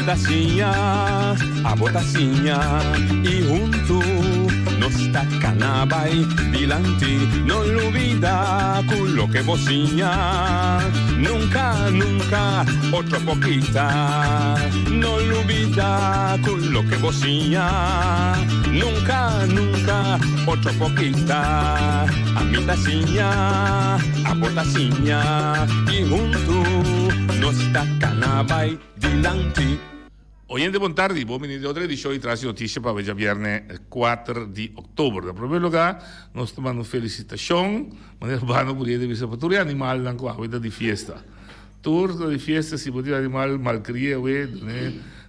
pedacinha, a botacinha e junto nos tacanabai dilante, non olvida quello che vocinha, nunca, nunca, otro poquita, non olvida quello che vocinha, nunca, nunca, otro poquita, a mitacinha, a botacinha e junto nos tacanabai dilante. Oyente, buon tardi, buon venerdì 13 di Trasi Notizie per oggi viernes 4 di ottobre. In primo lugar, noi stiamo una felicitazione, ma nel bano volete che sia per animali nan qua, veda di festa. Tour di festa si può dire animali malcrie,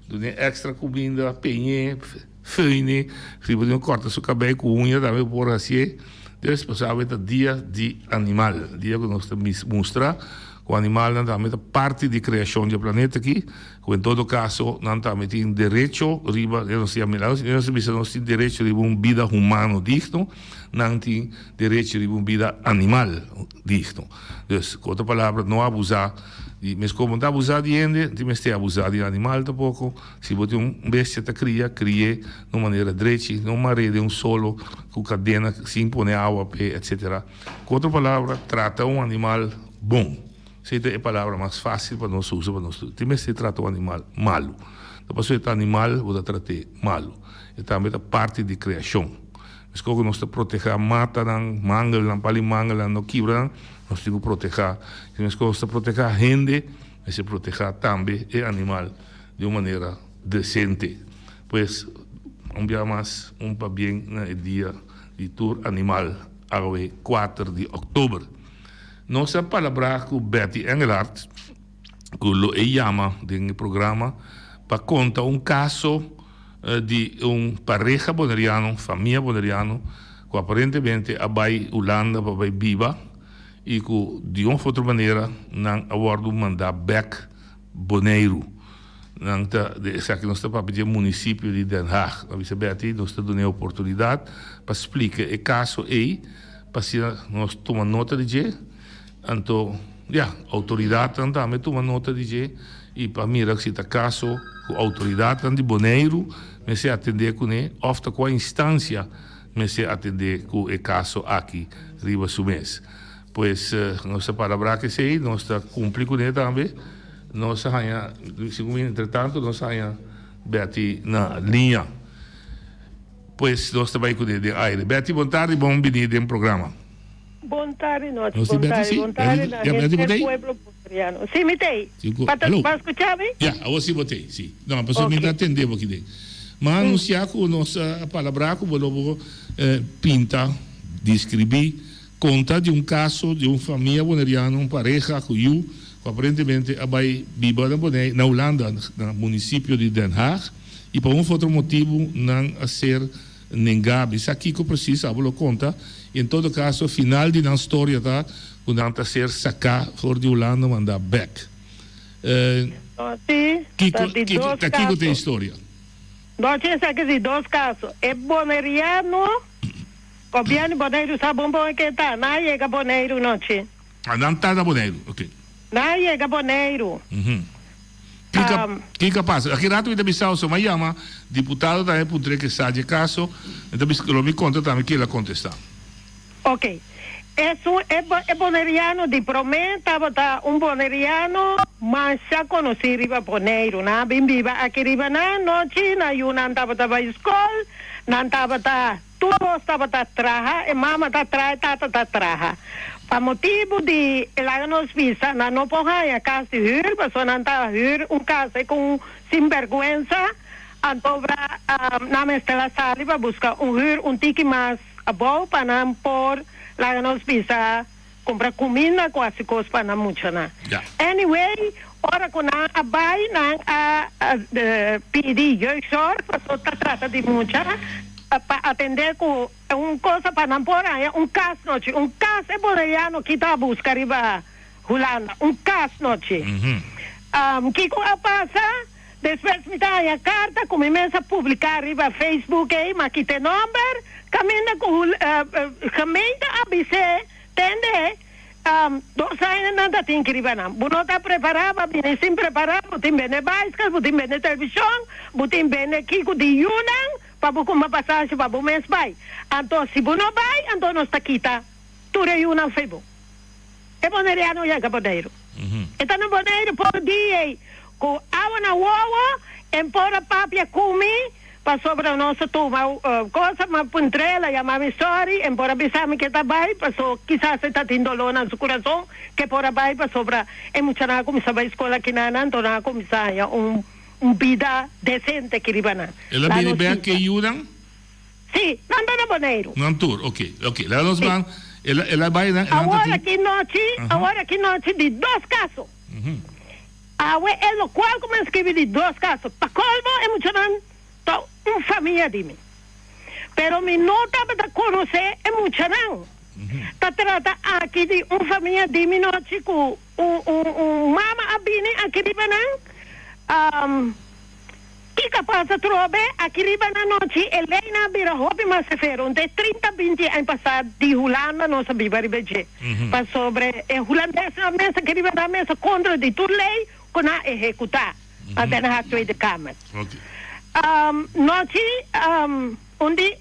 donne extra comida, pegne, feuine, si può dire un corto su cabello con unghie, da me può essere responsabile dia di animale, dia che noi mostra. O animal não está parte da criação do planeta aqui, ou em todo caso não está metendo direito riba, eu não sei se não tem direito de uma vida humana digno, não tem direito de uma vida animal digno. Então, com outra palavra, não abusar, mas como não abusar de gente, tem que abusar de animal tampouco. Se você um bestia te cria de uma maneira direita, não uma rede, um solo com cadena, sem pôr água, etc. Com outra palavra, trata um animal bom. Essa é a palavra mais fácil para nós usar. Tem que tratar um animal malo. Depois, esse animal, você trata malo. E também é parte da criação. Mas como nós temos que proteger, mata, mangal, palimangal, não quebra, nós temos que proteger. Mas como nós temos que proteger a gente, nós temos que proteger também o animal de uma maneira decente. Pois, um dia mais, para bem no dia de tour animal, agora 4 de outubro. Nossa palavra com Betty Engelhardt, que lo chama no programa, para contar caso de pareja boneriano, família boneriano, que aparentemente vai Holanda para vai viva e que de uma outra maneira não aborda mandar back Bonaire. Não tá, aqui nós estamos para pedir município de Den Haag. A vice Betty nós estamos dando a oportunidade para explicar o caso aí, para se nós tomar nota de então, a autoridade também toma nota de que e para mim que se está caso a autoridade de Bonaire, mas se atender com ele, ofta com a instância, mas se atender com o caso aqui, riba sumês. Pois, nossa palavra que sei, nós está cumprir com ele também, nós ainda, entretanto, nós ainda Betty na linha. Pois, nós também com ele de aire. Betty, boa tarde, bom vir no programa. Buon tardi, noche. Buon tardi, la gente del pueblo bolivariano. Sí, me te. ¿Para escucharme? Ya, ahora sí votei, sí. No, pero okay. Me entender aqui dentro. Mas anunciar que nossa palavra que vou pinta, descrever, conta de caso de uma família boneriana, pareja que aparentemente vai viver na Holanda, no município de Den Haag, e por outro motivo não a ser negado. Isso aqui que eu preciso, vou contar. Em todo caso, final de nossa história, tá? Quando a ser sacar fora de Holanda, mandar back. Sim, que tem história? Nós temos aqui dois casos. É boneriano, copiando boneiro, sabe um bom que está. Não chega boneiro, não é? Não está na boneiro, ok. Não chega boneiro. Que passa? Aqui rato da Bissau, só me chama, deputado da EPUTRE que está de caso, então me conta também que ele contesta. Ok. É boneriano de prometa, boneriano, mas já conheci riba boneiro, na bem viva aqui riba na noite, na não estava a escola, não estava tudo estava traja, e mama tata traja. Para motivo de ela nos visa, não pode a casa de hur, mas não estava hur, casa com sinvergüenza, então na mestela sali para buscar hur, tique mais bom para não pôr lá nos visa comprar comida quase coisa para não muito na. Anyway, ora quando a vai não pedir jeugdzorg, para trata de muita para atender com coisa para não pôr caso noite, caso é boneriano que está a buscar riba Holanda, caso noite. Que passa? Depois me dá a carta, começa a publicar riba Facebook aí, mas que tem número, caminha com gemeente ABC, tende 2 anos nada tinha que ir não. Não está preparado, bem sem preparado, botem bem na básica, botem bem na televisão, botem bem na Kiko de Yunnan, para buscar uma passagem para o mês vai. Então, se você não vai, então não está aqui, tudo é Yunnan febo. É boneriano e é boneiro. Então, no boneiro, por dia, com água na uova, empora papia comi, para sobre a nossa turma, coisa, uma puntrela, e a mami sorry, embora pensamos que está bem, passou, quizás está tendo dolor no seu coração, que por bem, para sobre, é muito nada como sabe a escola aqui na então nada como saia, vida decente que riba na. Ela viene bem que ayudan? Sim, não anda no boneiro. Não tour, ok. Lá nos van, ela vai na... Agora que noite de 2 casos. É lo qual como escrevi de 2 casos. Para colmo, é muito nada, uma família de mim. Pero me não estava a conhecer é muito não. Tá trata aqui de uma família de mim noite com mama abine aqui de banang. Que capaz de trobe aqui de banang noite Helena vira hobby mas se feron de 30-20 anos passado de Holanda não sabia ribeje. Para sobre holandesa mesa que de banang mesa contra de tudo lei com a executar. Até na Tweede Kamer. Okay. Noite, onde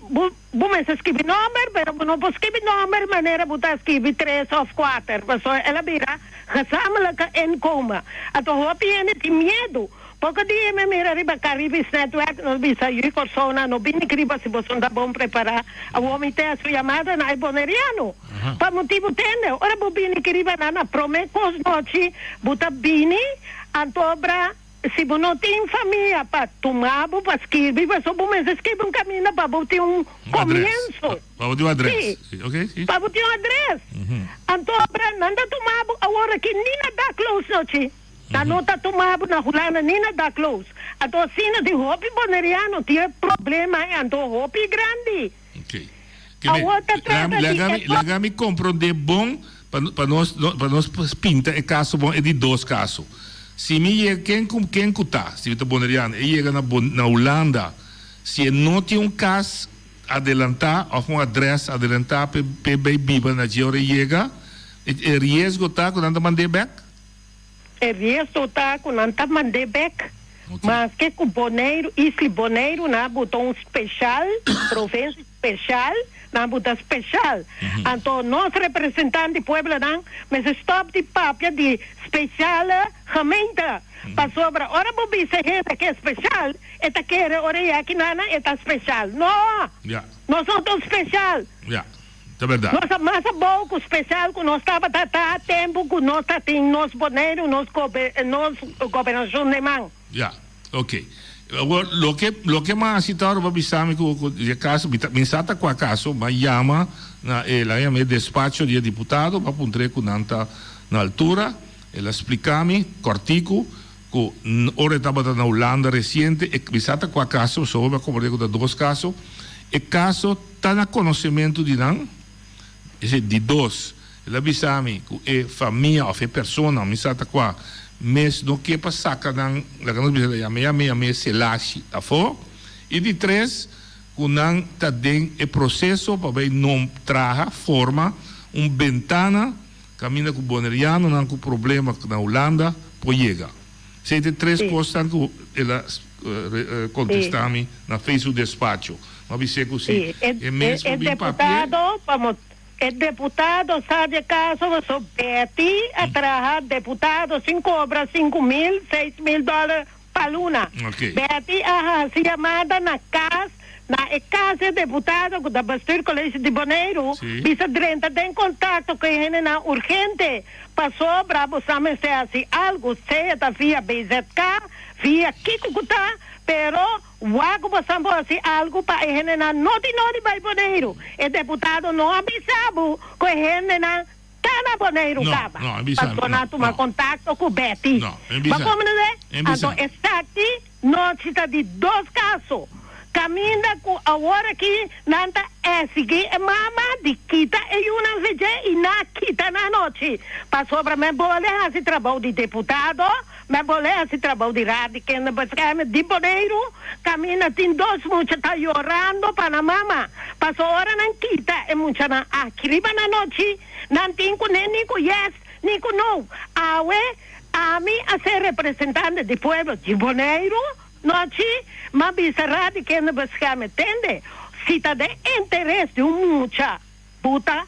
você escreve número, mas não pode escrever número, maneira você escreve 3 ou 4, mas ela vira gezamenlijke inkomen. Então, hoop je de medo, porque die me mira riba Caribbean Network, não bisa eu persona, não bem riba se você não bom preparar, a homem tem a sua chamada na boneriano. Para motivo tende, ora bo bini riba na promekos noite, buta bini, antobra se você não tem família para tomar, para escrever, você pode escrever caminho para ter começo. Para ter adresse. Sim. Para ter adresse. Então, não está tomando agora que nem dá close noite. Não está tomando na Holanda, nem dá close. Então, assim, de hobby boneriano, tem problema, então, hobby grande. Ok. Lagami compra de bom para nós pinta, é caso bom, é de 2 casos. Se me chega quem cuta, se você boneriano, e chega na Holanda, se não tem caso adelantar, ou um adresse adelantar, para biba na hora chega, é risco tá quando anda mandar back? É risco tá quando anda mandar back, mas que com boneiro, esse boneiro, na botão especial, província especial, na botão especial. Então, nós representantes do povo, mas stop de papia de especial gemeente. Para sobre, ora, bobi, se gente que é especial, eta quer, ora, aqui nana, eta especial. Não! Nós somos especial. É verdade. Nós mais pouco especial que nós estava a tempo que nós temos nos boneiros, nos governação de mão. Ok. Agora, lo que mais citaram para bisame que caso, pensata com a caso, mas chama ela chama despacho de deputado para puntre com nanta na altura, ela explica-me cortico que ora estava na Holanda recente e pensata com a caso, só para compreender com 2 casos, e caso está na conhecimento de não, de 2, ela bisame que é família ou é pessoa, pensata com a mas no que passa canang lagan bisa ya se lashi afo e de 3 kunang tadeng e processo para bem não traga forma ventana camina com boneriano não com problema na Holanda pode chegar se de 3 coisas que ela contestami na face o despacho mas bisa que sim é mesmo deputado vamos é deputado, sabe caso, sou Betty, atrás deputado, sem cobra $5,000, $6,000 para luna. Betty, se chamada na casa de deputado, da Bastur Colégio de Boneiro, bisa drenta, tem contato com ele na urgente, passou bravo, sabe se assim, algo, seja via BZK, via Kikukuta, pero wago passamos assim algo para ele na noti vai Boneiro. E deputado não avisava que ele na tá na Boneiro caba. Não avisava. Para tomar contato com Betty. Não, avisava. Mas como não é? Então, está aqui, nós está de 2 casos. Caminda com a hora que nanta é seguir a mama de quita e uma vez e na quita na noite. Para sobra me bolé esse trabalho de deputado, me bolé esse trabalho de rádio que na basicamente de boneiro, caminha tem 2 muitas tá chorando para a mama. Para hora não quita e muita na aquiriba na noite, não tem com nem com yes, nem com no. A mim a ser representante do povo de boneiro, noite, mas bisarrado que não basicamente entende. Se está de interesse de muita puta,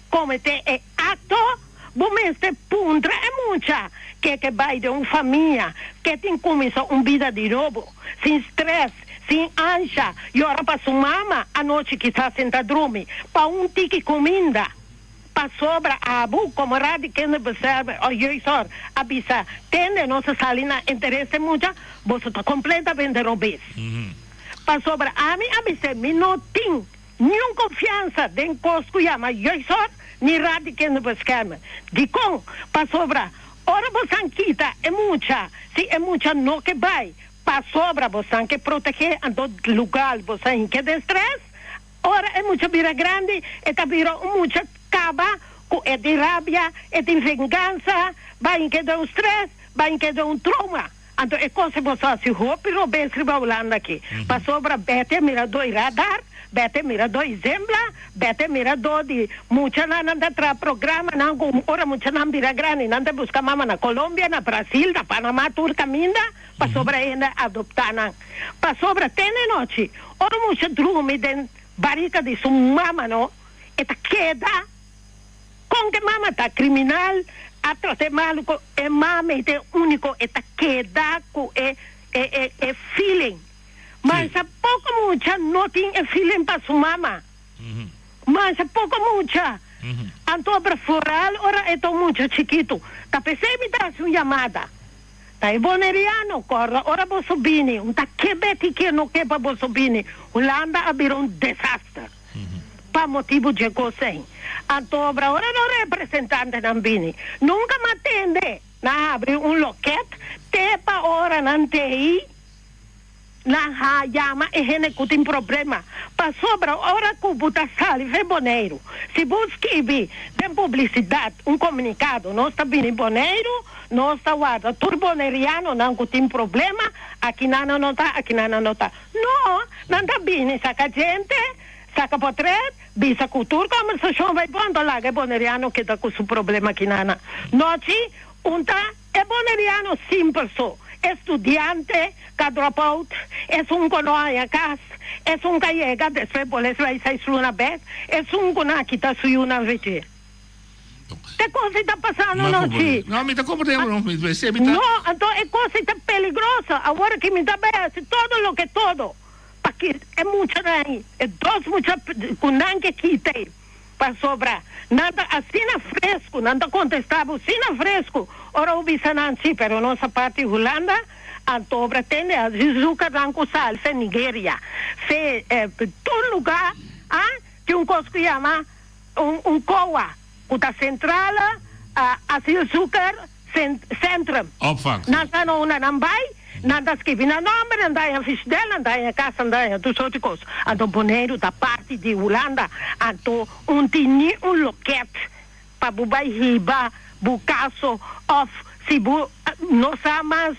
cometer ato, bom, este puntra é muita, que vai de uma família, que tem começado uma vida de novo, sem estresse, sem ansia, e ora para sua mama, a noite que está sentada a dormir, para tique comida. Para sobra abu como rádio que não percebe o eu só avisa tende nossa salina interesse muito você está completamente robês para sobra a mim avisa me não tem nenhuma confiança de cosco chama eu só ni rádio que não percebe de com para sobra ora você quita é muita se é muita não que vai para sobra você que proteger a todo lugar você que de estresse ora é muita vira grande e tá vira muita acaba é de rabia, é de vingança, vai em que dá um stress, vai em que dá um trauma. Então, é como se você se roupa e roupa escreva Holanda aqui. Para sobra, bete mirador radar, bete mirador exemplo, bete mirador de muita nanda tra programa, não com ora muita não vira grande, nanda busca mama na Colômbia, na Brasil, na Panamá, turca minda, para sobra ainda adoptar não. Para sobra, tem noite, ora muita drume de barriga de sua mama, não? E tá queda com que mama tá criminal atrás de maluco é mama é único é tá queda com é feeling mas a pouco mucha não tem feeling para sua mama mas a pouco mucha então para floral ora é tão muito chiquito tá percebe tá sua chamada tá é boneriano corra ora você bini tá quebete que não queba você bini Holanda abrir um desastre para motivo de coisa. Então, agora não representante não vini. Nunca me atende. Na abre loquete, te para hora não tem. Na chama e gente que tem problema. Para sobra, hora que buta sali, vem boneiro. Se busca tem publicidade, comunicado, não está vindo boneiro, não está guarda. Turboneriano não tem problema, aqui não está, aqui não está. Não está vindo, saca gente. Saca potret, bisa cultura, conversação vai pondo lá, é boneriano que está com seu problema aqui na noite, é boneriano simples, estudante, que dropout, é que não há casa, é que chega, depois vai sair na vez, é que não está suindo na vez. Que coisa está passando noite? Não, me está compreendendo, não, me percebe? Não, então é coisa está peligrosa, agora que me está vendo, todo o que todo. Porque é muito aí, é 2 muitas com que quitei para sobrar. Nada assim na fresco, nada contestava assim na fresco. Ora o bisanansi, pero nossa parte Holanda, a dobra tende a Zizuka Ranco Sal, fe Nigéria, fe todo lugar, que coisa que chama COA, que tá central, a Zizuka Centrum. Opvang. Nada não vai. Nada escrevi na nome, nada em fiscal, nada em casa, nada em tudo outras coisas. Então, boneiro da parte de Holanda, então, tinha loquete para bubai riba, bucaso, off, se nós amas,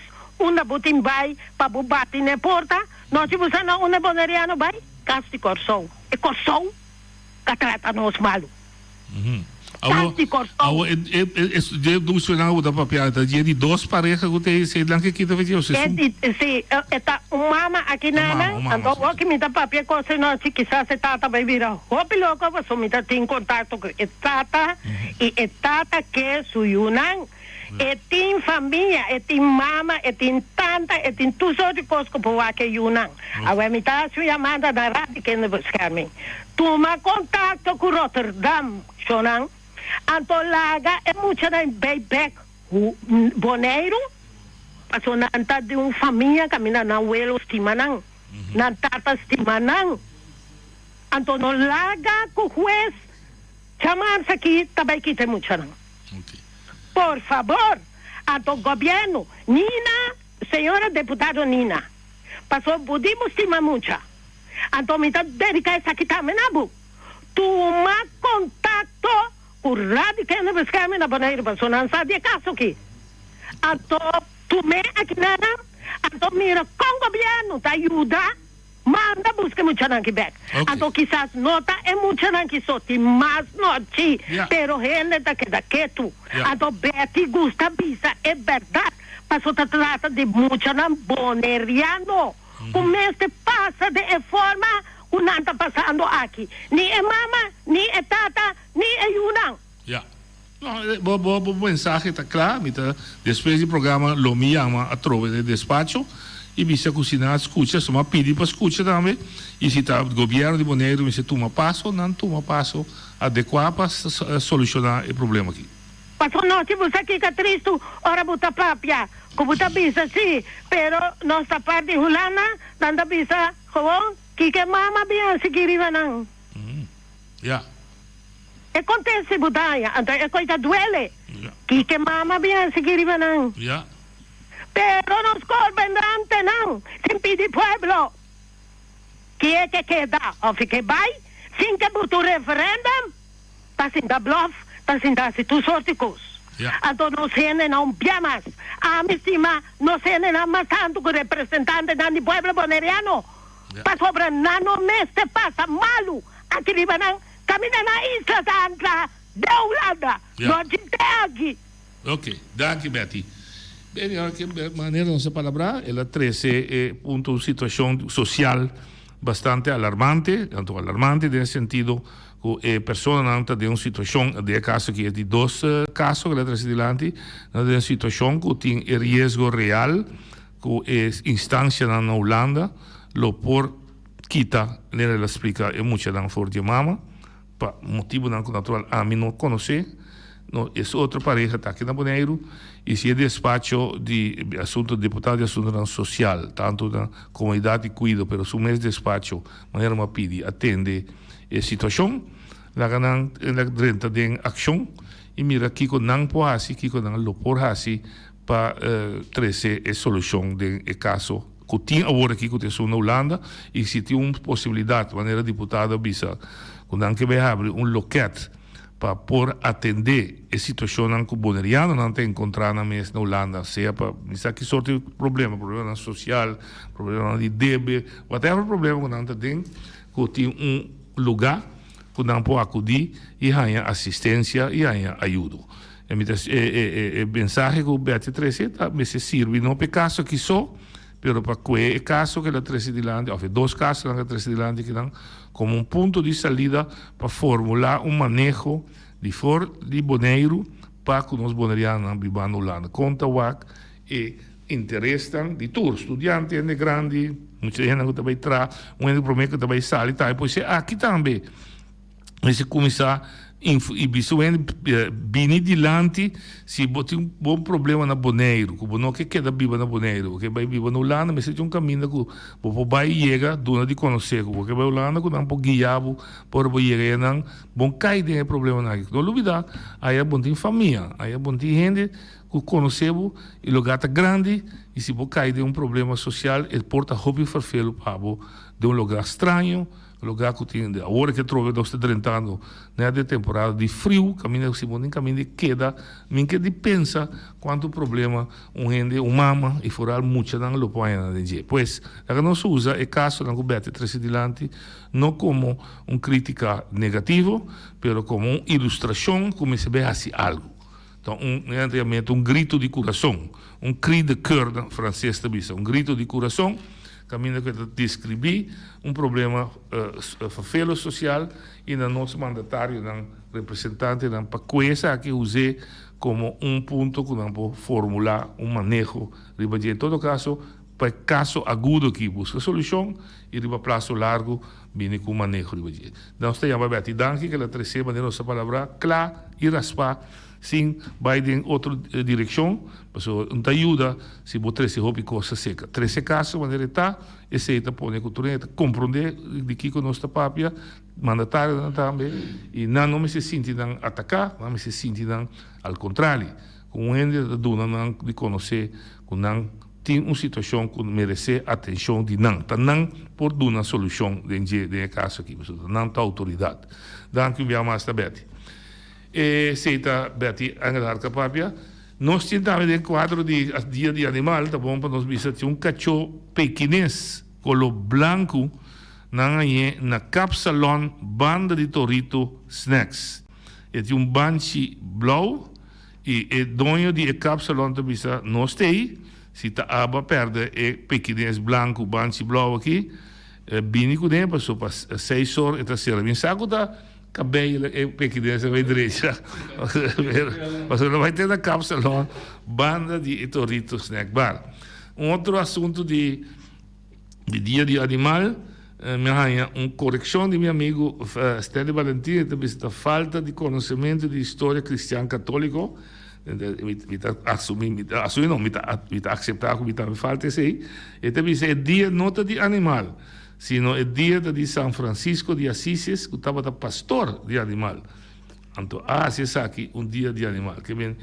butim vai, para bubati na porta, nós temos uma boneriano vai, casa de corção. E corção, que trata nos malos. Eu do senhor da papiada, dia de 2 parejas que tem sei lá que kita fazia você. Tá mama aqui na, então o que me dá papel com você não se quizás se tata vai vir, hope logo você me tá em contato com tata e tata que suyunan, e tem família, e tem mama, e tem tanta, e tem tudo de coisas que pode que yunan. Agora me tá sua chamada da rádio que não buscar mim. Toma contato com Rotterdam, Shonan. Antolaga é muito na bebek boneiro, passou na anta de uma família caminha na abuelo estimanang, na tata estimanang. Antolaga com juez chamar-se aqui também que tem muito não. Por favor, anto governo Nina, senhora deputada Nina, passou budismo estima muito. Então, me dedica essa aqui também, Nabu. Toma contato com o rádio que não busca na Bonaire, mas não sabe de caso aqui. Então, tu me aqui nada, então mira com o governo, te ajuda, manda busca muito aqui back. Então, quizás nota é muito aqui só, tem mais noite, pero gente da que tu. Então, Betty gusta visa, é verdade, mas só trata de muito boneriano. Como este passa de forma que não está passando aqui. Nem é mama, nem é tata, nem é Yunang. Bom mensagem, está claro. Depois do programa, lo me chama a trove de despacho e me se cozinhar, escuta, só me pede para escutar também. E se está o governo de Bonaire, me se toma passo, não toma passo adequado para solucionar o problema aqui. Passou noite, você aqui que é triste, ora buta papia. Como está bisa, sim, pero nossa parte hulana, nanda bisa, como, que mama bem se queriva não. Acontece budaya, então é coisa duele. Que mama bem se queriva não. Pero nos correndante não, sem pedir pueblo. Que é que queda, ou fique vai, sem que botu referendum, tá sem da bluff, tá sem da situ sorticos. Então não se não piamas. A minha estima não se não mais tanto que representante do pueblo boneriano. Para sobre não mês te passa malu. Aqui ribanang camina na isla da Antra de Holanda. Não gente aqui. Ok, danke Betty. Bem, que maneira nossa palavra, ela traz uma situação social bastante alarmante, tanto alarmante nesse sentido que persone hanno di una situazione, di caso che è di due casi che la trasdilanti, di una situazione che tiene il rischio reale, che è istanza in Olanda, lo por quita, nella la spiega, e molto da fuori mamma, per motivo natural a me non conosce, no, è altra pareja che da Bonaire, e si è despacho di assunto deputato di assunto sociale, tanto da comunità di cuido, però su mes despacho, maniera ma pidi, attende situação la ganan la drenta de ação e mira kiko nang po hasi kiko nang lopor hasi pa trece solução de caso que tinha agora kiko te na Holanda e se tinha uma possibilidade maneira deputada bisa quando anche vai abrir loquete para por atender a situação que o boneriano não tem encontrado na Holanda, seja para isso que sorte problema social, problema de débito, whatever problema que não tem, que tinha lugar que não pode acudir e ganhar assistência e ganhar ajuda. E mensagem que o BT13 me serve não para caso que só, mas para quel caso que a 13 di Landi, ou dois casos que a 13 di Landi que dão como ponto de saída para formular manejo de fora de Bonaire para que os bonerianos vivam na Holanda. Conta o e interessam de todos, estudantes de grande, muita gente que também traz, problema que também sai, e depois aqui também, se começar e bisogna bini dilanti se botar bom problema na Bonaire, que não que queda viva na Bonaire, porque vai viva na Holanda, mas se um caminho que o vai chega, dona de conhecer, porque vai Holanda que não pode guiar por chegar não bom cai de problema na não dúvida, aí é bom tem família, aí é bom tem gente que conhecemos e lugar tá grande e se você cai de problema social, ele porta hobby farfelo para de lugar estranho, lugar que tem agora que trove nós tentando né de temporada de frio caminho se bom caminho de queda min que de pensa quanto problema gente mama e foral muito não lo põe na de pois a que nós usa é caso na coberta trascendente não como crítica negativo pero como ilustração como se vê assim algo então realmente grito de coração cri de cœur em francês também grito de coração caminho que descrevi problema farfelo social e no nosso mandatário, representante, para coisa que usei como ponto que não pode formular manejo. Em todo caso, para caso agudo que busca solução e para prazo largo, viene com manejo. Então, você chama Betty Danke, que ela recebe de nossa palavra clara e raspar, sem vai em outra direção, mas não te ajuda se você se hobby coisa seca. 13 casos, maneira está, e se está põe cultura, compreender de que com nossa papia, mandatário também, e não me se sente atacar, não me se sente ao contrário, com gente da dona de conhecer, com não tem uma situação que merece atenção de não. Tá não por dar uma solução de caso aqui. Não tá autoridade. Dank u wel, Master Betty. Seita Betty Angelarca Papia. Nós tentamos em quadro de Dia de Animal, tá bom, para nós visitar um cachorro pequinês, color branco, na Capsalon Banda de Torito Snacks. É um banchi blau e o dono de Capsalon também nós tem, se está aba perde é pequinês branco, banchi blau aqui, bini com ele, passou para 6 horas, e está bem saco da cabelo e pequinês vai direita. Mas não vai ter na Capsalon Banda de Torito Snack Bar. Outro assunto de Dia de Animal, uma correção de meu amigo Stélio Valentim, a falta de conhecimento de história cristã católica, assumir não, me aceitar que me falta isso aí, e também é dia nota de animal, sino é dia de São Francisco de Assis, que estava pastor de animal. Então, se é aqui dia de animal, que bem,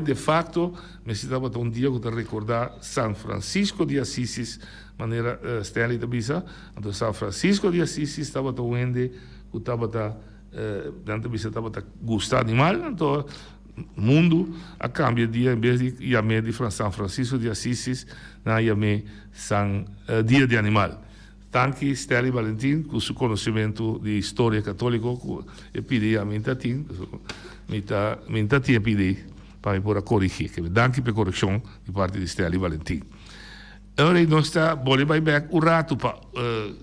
de facto, necessitava um dia que recordar São Francisco de Assis, maneira Stanley da Bisa, então São Francisco de Assis estava doendo, que estava dentro da Bisa estava gostando animal, então mundo a cambio de dia em vez de chamar de São Francisco de Assis, na chamar São Dia de Animal. Tanque Stanley Valentim, com seu conhecimento de história católica, e pedi a mentatim, mentatim pedi para me corrigir. Danke pela correção de parte de Stanley Valentim. Agora nós está boleh back o rato para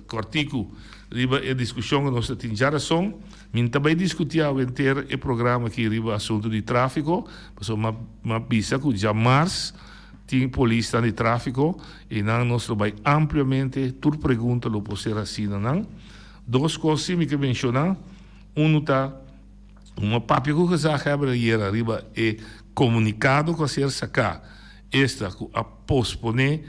cortico riba a discussão que nós temos já razão, minta vai discutir ao inteiro o programa aqui riba assunto de tráfico, passou uma pista que já março tem polícia de tráfico e nós vai ampliamente tur pergunta lo pode ser assim não. Duas coisas me que mencionar, tá uma papel que já quebra era riba é comunicado com a ser sacar esta a posponer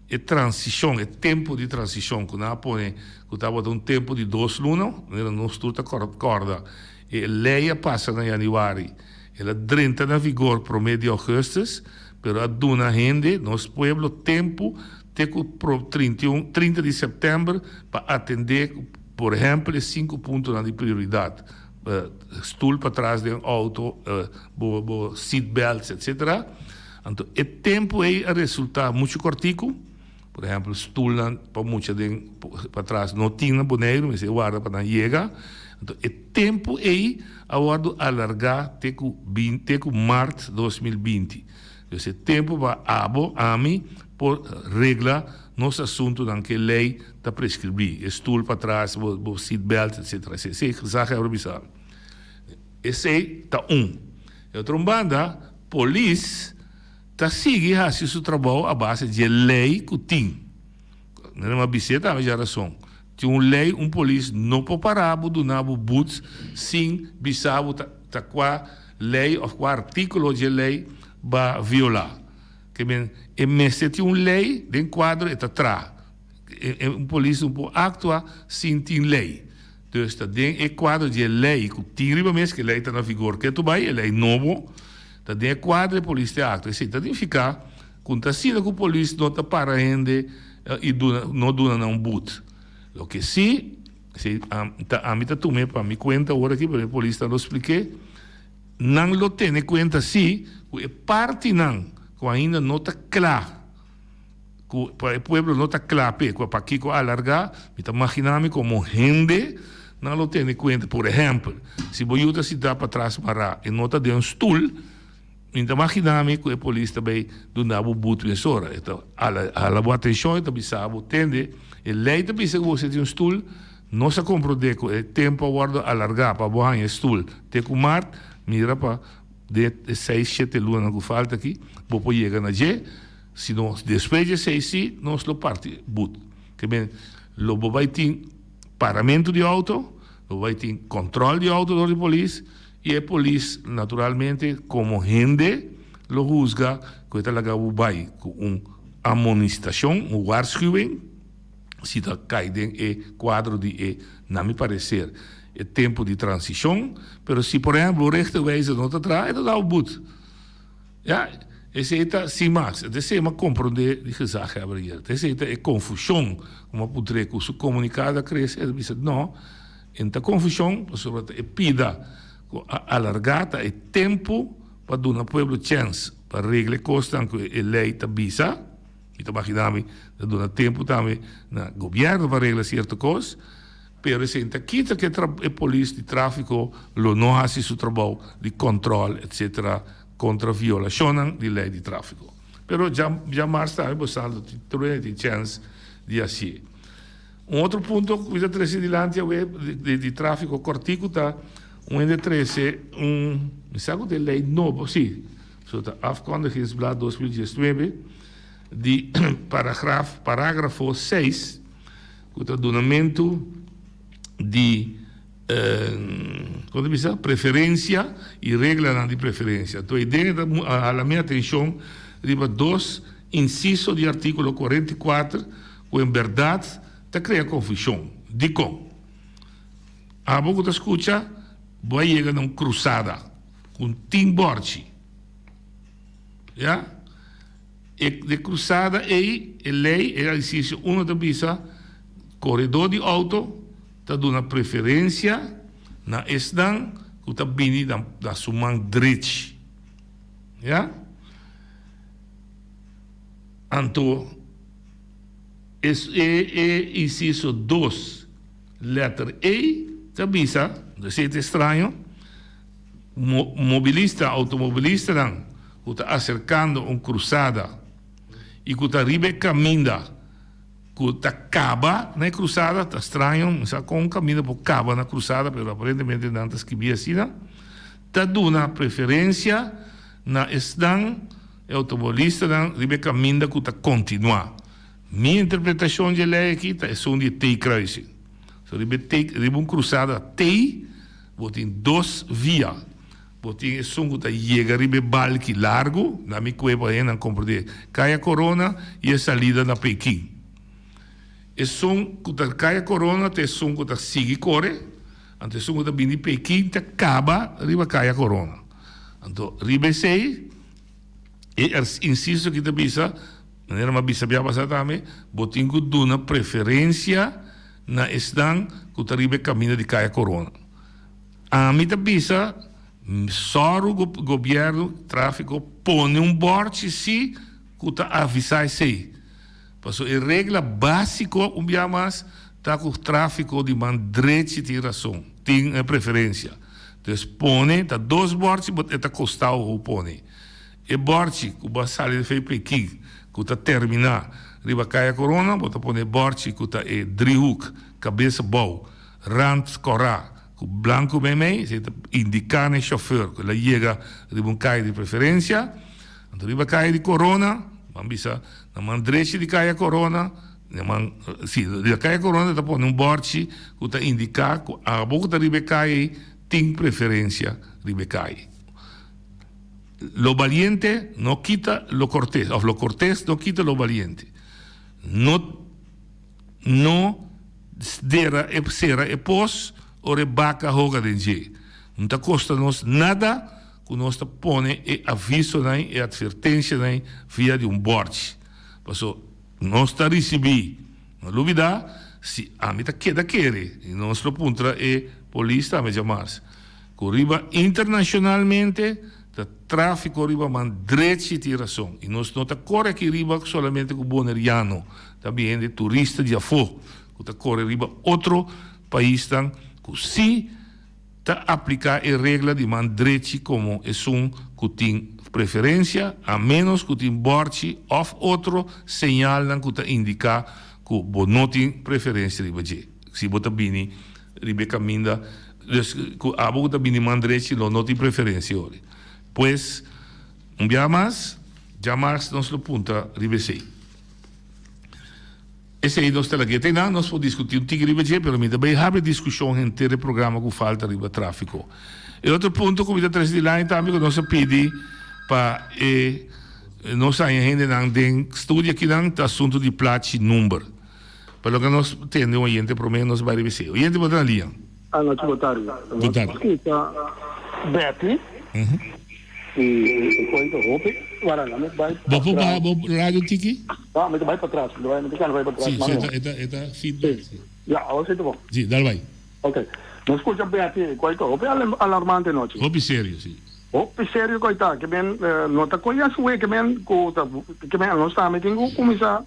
e transição, é tempo de transição, que não põe, que estava um tempo de 2 lunas, não estuda corda, e lei passa em janeiro, ela entra na vigor por meio de agosto, pero a duna gente, nosso pueblo, tempo, tem que pro 30 de setembro, para atender, por exemplo, 5 pontos de prioridade. Stoel para trás de auto, seat belts, etc. Então, o tempo é a resultar muito cortico. Por exemplo, stoel para muitos para trás não tinha boneiro, mas guarda para não chegar. Então, o tempo é a alargar até março de 2020. Esse tempo vai a mim por regra nosso assunto que a lei está prescrever. Stoel para trás, seat belt, etc. Esse é o que esse está Outra banda, polícia, está seguindo o seu trabalho a base de lei que tem. Não é uma bicicleta, mas já razão. Tem uma lei, polícia não pode parar, do nabo boots, sem bisabo, tá qual lei ou qual artículo de lei vai violar. Que bem, e mesmo tem uma lei, dentro quadro, está atrás. Polícia não pode actuar sem ter lei. Então, está dentro do quadro de lei, que tem mesmo que a lei está na vigor, que tu vai, a lei novo, está dentro do quadro de polícia actua. Isso está de ficar, quando está que a polícia não está parando e não dá um boot. O que sim, a mim está tomando para me conta agora aqui, porque a polícia não expliquei, não lo tem conta sim, que parte não, que ainda não está claro. Para o povo não está claro, para aqui alargar, me está imaginando como gente não lo tem conta. Por exemplo, se você se dá para trás para e não está de stool, me está imaginando que a polícia também não dá o boot nessa hora. Então, a boa atenção, também sabe, entende, a lei também se você tem stool, não se compreende que o tempo agora alargar para boa em stool, tem que mar, mira para de 6, 7 lunas que falta aqui, vou chegar na G. Se nós depois de 6, nós lo parte boot. Que bem, lo vai ter paramento de auto, lo vai ter controle de auto da polícia, e a polícia, naturalmente, como gente, lo juzga, que está lá vai com uma amonestação, waarschuwing, se está caído em quadro de, não me parecer, é tempo de transição, mas se, por exemplo, o resto vai não está atrás, ele dá o boot. Yeah? Esse é sim mais. Esse é uma compreender de gezag hebben hier. Esse é confusão. Como poder com sua comunicada cresce. Ele diz não. Esta confusão, sobre a pida alargada e tempo para dar ao povo chance para regler costas que a lei está bisa. E te imaginamos que dar tempo também no governo para regler certas coisas. Pero se quita que a polícia de tráfico não faz seu trabalho de controle, etc., contra a violação da lei de tráfico. Pero já mais tarde, você tem chance de assim. Outro ponto que eu trazer adiante de tráfico cortico está de 13 sabe de lei nova, sim, afkondigingsblad 2019, de parágrafo 6, que está donamento de preferência e regra de preferência. Então, a ideia a minha atenção riba 2, inciso de artículo 44, que em verdade te cria confusão. De como? A pouco da escuta, vai chegar numa cruzada com timborchi. Já? E de cruzada é a lei, é a inciso 1 da bisa, corredor de auto, está dando preferência na estão que está vindo da sua mão direita. Já? Então, é inciso 2, letra E, está bisa, de jeito estranho, automobilista, que está acercando uma cruzada e que está arriba caminhando, que está acaba na cruzada, está estranho, está com um caminho para acaba na cruzada, mas aparentemente não está escrito assim, está dando preferência na estão automobilista, arriba caminhando, que está continuando. Minha interpretação de lei aqui é só de T-crossing. So, arriba uma cruzada T, tem 2 vias. Tem som que chega arriba balque largo, na minha cueva ainda compreender, cai a Corona e a salida na Pequim. E som que cai a Corona, tem som que sigue corre, ante som que vem de Pequim, acaba, arriba cai a Corona. Então, arriba sei, e insisto que te bisa, maneira uma bisa bem passada também, botinho que dá uma preferência na estão que arriba caminho de cai a Corona. A minha te bisa, só o governo tráfico põe bordo se que está avisar se. Passou a regra básica mais está com o tráfico de mandrete tem razão, tem preferência. Então põe tá 2 bordos e está costado o põe. E bordo que vai sair de Pequim, que está terminar, riba cai a Corona, bota põe bordo que está driehoek, cabeça boa, rand corá. O branco bem se indicar no chauffeur que ele chega de um cai de preferência, então ele cai de Corona, vamos bisa na mandreche de cai a Corona, sim, de cai a Corona está pondo bordo que está indicar que a boca da riba cai tem preferência riba cai. Lo valiente no quita lo cortés, o lo cortés no quita lo valiente. No dera será e pos o rebaca hoga de je. Não está custa-nos nada que nós põe e aviso e advertência via de bordo. Passou, nós está recebendo, não duvida, se a mim está querer, e nosso ponto é polícia, mas jamais. Corriba internacionalmente, o tráfico riba mandrete de razão. E nós não está corre aqui riba somente com boneriano, também de turista de afo, que está corre riba outro país que sim está aplicar a regra de mandrete como é que tem preferência, a menos que tem bordo ou outro sinal que está indicar que não tem preferência riba de. Se você bini riba caminha, a boca bini mandrete não tem preferência hoje. Pois, um dia mais, jamais nós lo punta riba sei. Esse aí nós temos que nós podemos discutir um tigre riba de, pelo menos também há discussão entre o programa que falta riba tráfico. E outro ponto que eu trazer de lá também que nós pedimos para nós ainda não tem estudo aqui não do assunto de plate number. Pelo que nós temos um agente para nós vai receber. O agente boa tarde. Boa tarde. Boa tarde. Betty. E coisa roupa, agora não me vai. Bobo rádio tiki? Ah, me vai para trás, me vai para trás. Sim, eta feedback. Sim. Ya, ahora sí te voy. Sim, dá vai. Ok. Não escuta bem aqui, coisa roupa alarmante noite. Roupa sério, sim. Roupa sério coisa, que bem nota conhece o que bem que bem não está, me tenho que começar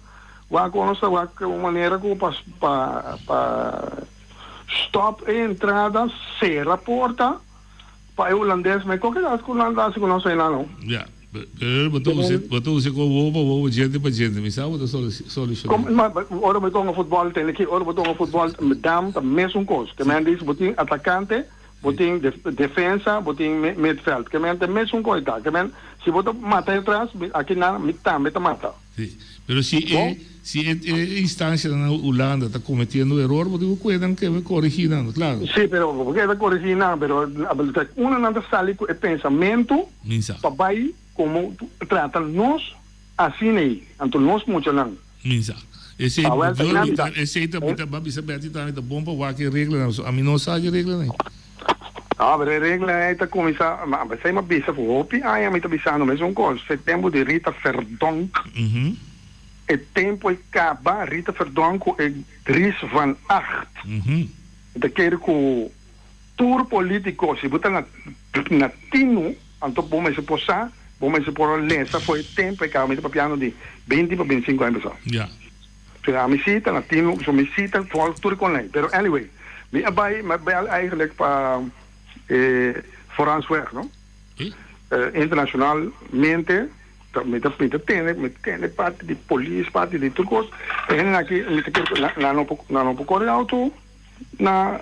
a conhecer uma maneira que para stop a entrada, serra a porta. Para o holandês, mas qualquer coisa que o holandês não sei não. Ja, betul você com o gente para gente, me sabe da solução. Mas ora betul futebol tem aqui, ora betul futebol dam a mesma coisa. Que men diz botin atacante, botin defensa, botin midfield. Que men tem mesma coisa. Que men se botar mata atrás, aqui na meta mata. Sim. Pero se a instância na Holanda está cometendo erro, você cuidam que vai corrigir, claro. Sim, pero porque vai corrigir, pero uma não sale é pensamento para vai como trata nós assim aí, então nós muito não. Minsa. Esse tá bisa beti também tá bom para o que regra, a mim não sabe regra nem. Ah, mas a regra é que começar, mas sai uma bisa por hopi, aí a mim tá bisando mesmo coisa, setembro de Rita Verdonk. O tempo acaba, Rita Verdonk é 3 van 8. Então quer que o tour político, se botar na tino, então vamos se posar, vamos se por lesa, foi tempo acaba, mas para piano de 20 para 25 anos. Ja. So a mim cita na tino, so me cita for tour com ele. Pero anyway, me abai eigenlijk para vooransweg, no? Internacionalmente, met de parte de polícia, parte de turcos, en aqui na no corre auto, na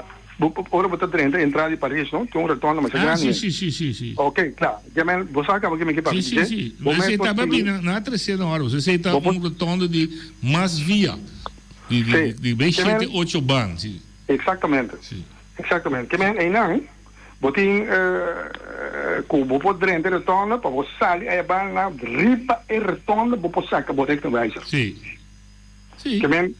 ora botar 30 entrada de Paris, no? Tem retorno mais grande. Sim. Ok, claro. Já men, você acaba que me equipa. Sim. Você está bem na terceira hora, você está retorno de mais via, de 28 bandas. Exatamente. Exatamente. Que men, não? Botin cubo por 30 retorno, para você sair aí ban na riba e retorno, para você sacar botar que vai. Sim. Que men,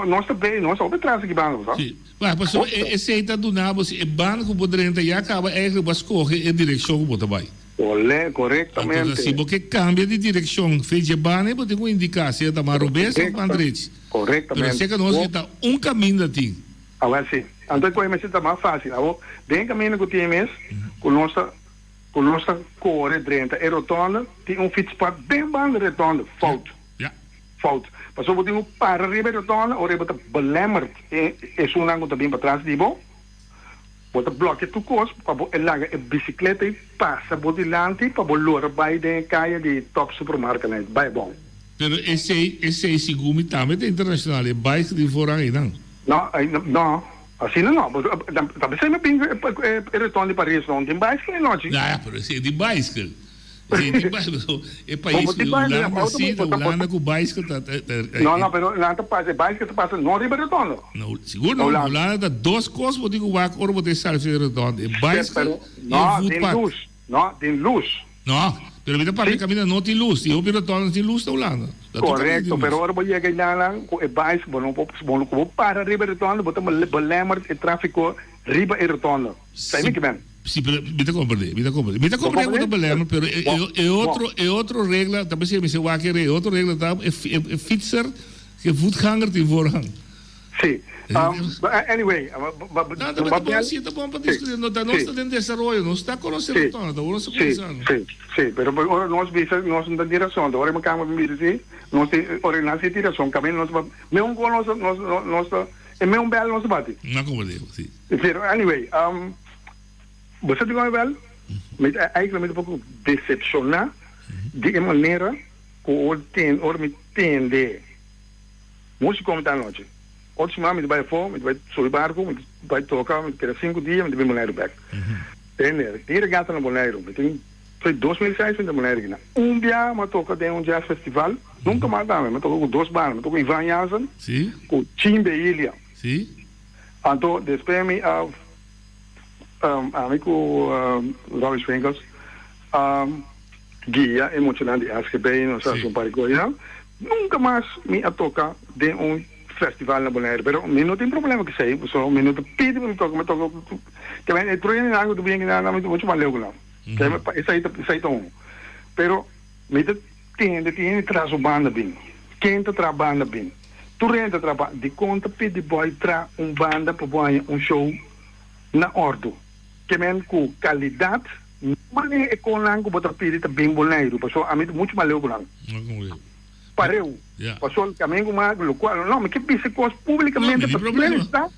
nós também, nós só atrás aqui ban, sabe? Sim. Mas esse aí tá do nabo, se é banco por 30 e acaba eigenlijk vas correr em direção que você vai. Olé, corretamente. Então, se você cambia de direção, fez de ban, você tem que indicar se é da Marubês ou da direita. Corretamente. Mas se que nós está caminho daqui. Ah, sim. Então, como é que está mais fácil? Bem caminho que temos, com nossa cor 30 e rotonda, tem fietspad bem bem redondo, fout. Fout. Mas se você para arriba redondo, ou você belemmerd, é um ângulo também para trás, dibo, você bloqueia tu coisa, para você larga a bicicleta e passa por delante, para você loura vai de caia de top supermercado, né? Vai bom. Pero esse segundo também é internacional, é bike de fora aí, não? Não. Assim não. Talvez você me pingue retorno de Paris, não tem bicycle, não? Não, mas esse é de bicycle. É país que Holanda com bicycle não, pero Holanda passa bicycle passa não de retorno. Não, seguro não. Holanda dá duas coisas para digo que ora você sabe de retorno. É bicycle e footpath. Não, tem luz. Não, pero vida para caminhar não tem luz. E o retorno tem luz da Holanda. Correto, pero ora você chega lá com o bicycle, não pode para riba retorno, botar belemmerd e tráfico riba e retorno. Sabe que bem? Sim, me te compreendo muito bem, pero é outra regra, também se me se vai querer, outra regra tá é fietser que voetganger tem voorrang. Sim. Anyway, tá bom para discutir, não está dentro desse rollo, não está conhecendo tanto, não está pensando. Sim, pero agora nós na direção, agora me calma me dizer, nós ora na direção, caminho nós mesmo com nós é mesmo belo nós bate. Não compreendo, sim. Anyway, você tem wel, eigenlijk met een pouco decepcionar de maneira que o me tende. Moest komen daar nog. Oudste maand met bij voor, met bij zo'n barco, met bij toka, met per 5 dias, met bij Bonaire back. En hier gaat naar Bonaire. Foi 2006 met Bonaire. Dia, maar toka de jazz festival. Nunca mais dá, mas toca com 2 bandas, mas toca Ivan Jansen, com Chimbe Ilha. Sim. Então, depois me amigo Lois Winkels, guia emocionante SGB, não sei se para coisa. Nunca mais me toca de festival na Bonaire, pero não tem problema que sei, só me não pede me toca, que vem entrou em água do bem que não muito mais legal não. Isso aí tá um. Pero, me tem traz o banda bem. Quem tá trabalhando bem. Tu renta trabalho. De conta, pede boy tra banda para boy show na ordem. Que men com qualidade, mas é com lango botar pede também boneiro. Passou a mim muito maleu com lango. Pareu. Passou o caminho com o qual não, mas que pisse coisa publicamente para ele está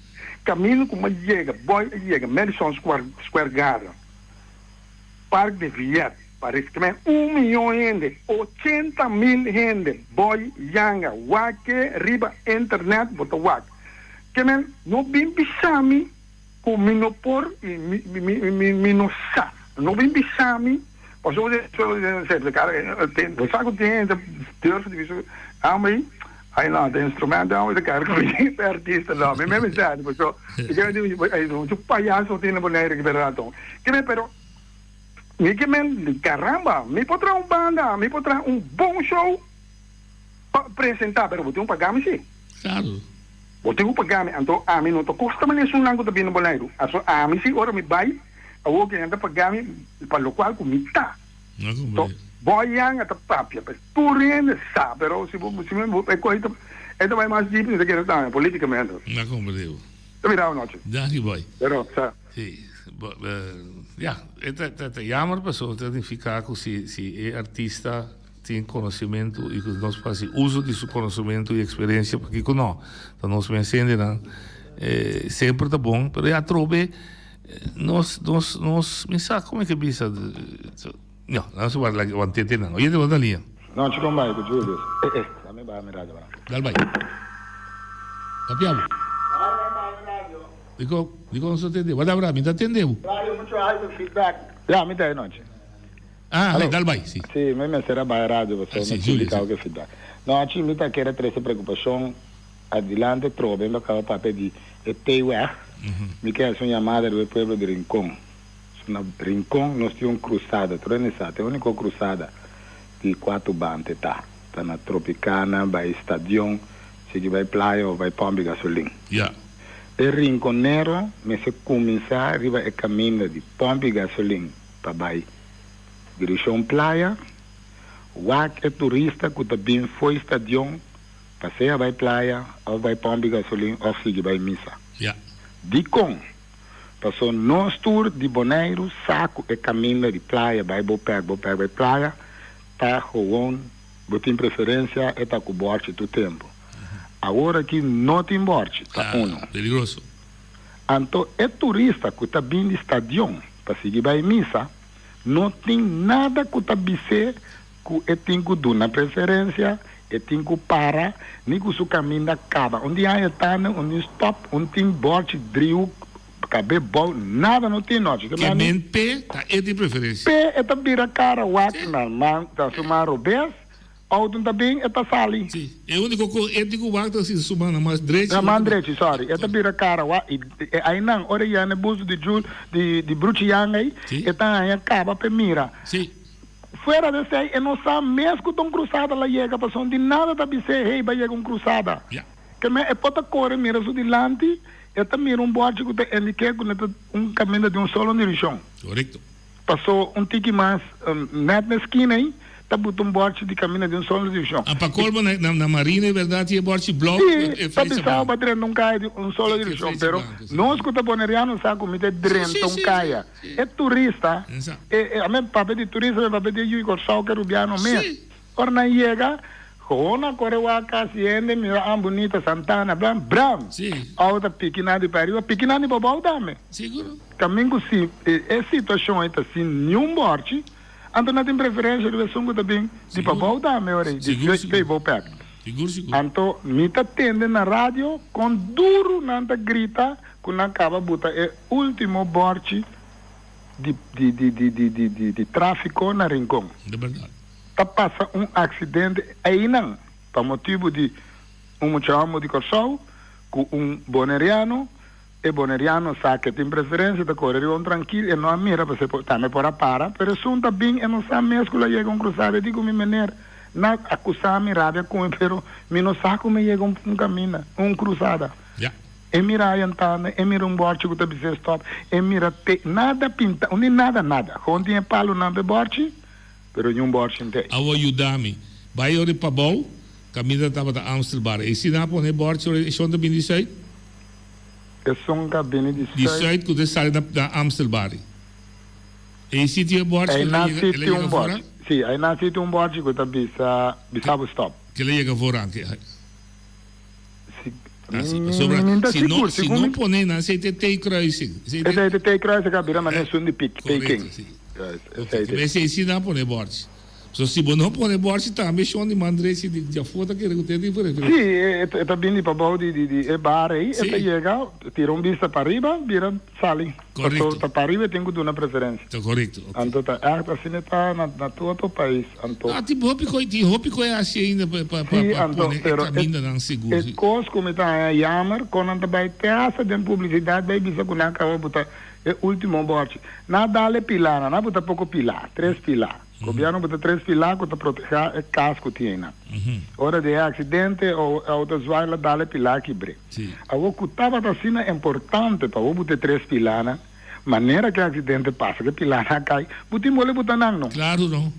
caminho como chega, Madison Square Garden, Parque de Viet, parece que 1 milhão de gente, 80.000 gente, boy, yanga, wake, riba, internet, bota wak. Que men não bem bisami com minopor e minosa, não bem bisami. Passou o cara, você sabe que tem divisão, aí não, tem instrumento, o cara que é artista, não, mesmo sério, passou, o palhaço tem na boneira que verdade, que me pero, caramba, me pode trazer banda, me pode trazer bom show para apresentar, pero você pagar-me sim. Claro. Você pagar-me, então, a mim não custa mais um lango também no boneiro, a mim sim, ora me vai, o que anda pagar-me, para o qual comigo tá. Então, boiang at papia, turin sa, pero se é coisa, é também mais difícil do que está politicamente. Não compreendo. Tá virado noite. Já que boy. Pero, sa. Sim. Ja, é jammer, pessoal, significa que se é artista tem conhecimento e que nós fazemos uso de seu conhecimento e experiência para que não, então nós pensamos, sempre tá bom, mas já trove nós pensar como é que bisa não, não se vai lá o antena não, e de outra linha. Não, chico mai com Julius. Também vai me rádio. Dal vai. Capiamo. Dico non so entendeu. Guarda bravo, mi tá entendeu? Rádio muito alto feedback. Já, me dá noite. Ah, dal vai, sim. Sim, mesmo será vai rádio, você não explica o que feedback. Não, a gente tá querendo ter essa preocupação adiante, trove, mas acaba papel de ETUR. Me quer uma chamada do povo de Rincón. Na Rincón nós temos cruzada, tu não sabe, é a única cruzada de 4 bandas, tá na Tropicana, vai Estadião, se vai Praia ou vai Pombe Gasolina. Yeah. E Rinconero, mas se começar, arriba é caminho de Pombe Gasolina, para vai direção Praia, o é turista que também foi Estadião, passeia vai Praia, ou vai Pombe Gasolina, ou sigue vai Missa. Yeah. Dicom, passou nos tour de Boneiro, saco e caminho de praia, vai Bopeg, vai praia, tá gewoon, botem preferência e tá com borte do tempo. Agora que não tem borte, tá perigoso. Então, é turista que tá vindo de estadião, para seguir vai missa, não tem nada que tá bise, que tem que dar na preferência, e tem que parar, nem que o seu caminho acaba. Onde há etana, onde stop, onde tem borte, drill, cabe bom, nada não tem noite. Que men P, tá é de preferência. P é também a cara, o na man, tá sumar o bes, ou também é tá sali. Sim, é o único que é de que vai tá se sumando mais direito. Na man direito, sorry, é também a cara, o aí não, ora ia na buso de jul, de bruxiang aí, é tá aí acaba pe mira. Sim. Fora desse aí, eu não sabe mesmo que estão cruzada lá chega, passou de nada tá bise, hey, vai chegar cruzada. Que me é pota corre mira su dilante. Eu também boate que ele quer que caminho de solo direção. Correto. Passou tique mais net na esquina aí, tá botando boate de caminho de solo direção. A para colmo na marina é verdade é boate bloco. Sim, tá pensando para treinar cai de solo direção, pero nós que tá boneriano sabe como é drento caia. É turista. A mim papel de turista, é papel de Yugo Soccer rubiano mesmo. Ora na chega Kona Corewaka, Siende, Mira Bonita, Santana, Bram. Sim. Outra pequenada para aí, pequenada para o dame. Seguro. Caminho sim, é situação aí assim, nenhum morte. Então não tem preferência de versão também de para o dame, ora, de Facebook perto. Seguro. Então, me tá tendo na rádio com duro nanta grita, quando acaba bota é último morte de tráfico na Rincón. De verdade. Passa acidente aí não, por motivo de chamo de corso, com boneriano, e boneriano sabe que tem preferência de correr tranquilo, e não mira para você também para, mas se tá bem, e não sabe mesmo que chega cruzado, eu digo, minha maneira, não acusar a rabia com ele, mas não sabe como chega caminho, cruzada. E mira ayantana, e mira borchi que bisa stop, e mira nada pinta, nem nada. Gewoon tinha palo na borchi, pero nenhum borchi não tem. Awo ayudami. Vai ori pa bom, camisa tava da Amstelbar. E se não pone borchi, ori shonda bini sai? É só um cabine de Di sai que você sai da Amstelbar. E se tinha borchi, ele chega fora? Sim, aí nasce um borchi que bisa stop. Que ele chega fora anche. Se não põe na aceita tem cruising. Tem cruising cabira, mas não são de Peking. Mas se não põe borchi. Se você não põe borchi, tá mexendo de mandre se de foto que ele tem diferente. Sim, tá vindo para baixo de bar aí, chega, tira vista para arriba, vira sali. Correto. Tá para arriba tem que dar uma preferência. Tá correto. Então tá, assim tá na todo país. Tipo, hopi ko é assim ainda para caminho não seguro. É coisa como tá jammer, quando tá vai ter de publicidade, vai bisa com na cava botar é último borchi. Nada ale pilar, na botar pouco pilar, 3 pilar. O governo bota 3 pilar para proteger o casco tinha. Hora de acidente ou auto zuaila dale pilar que bre. A o cutava da sina é importante para o botar 3 pilar, maneira que o acidente passa, que pilar cai, botar mole botar não. Claro não.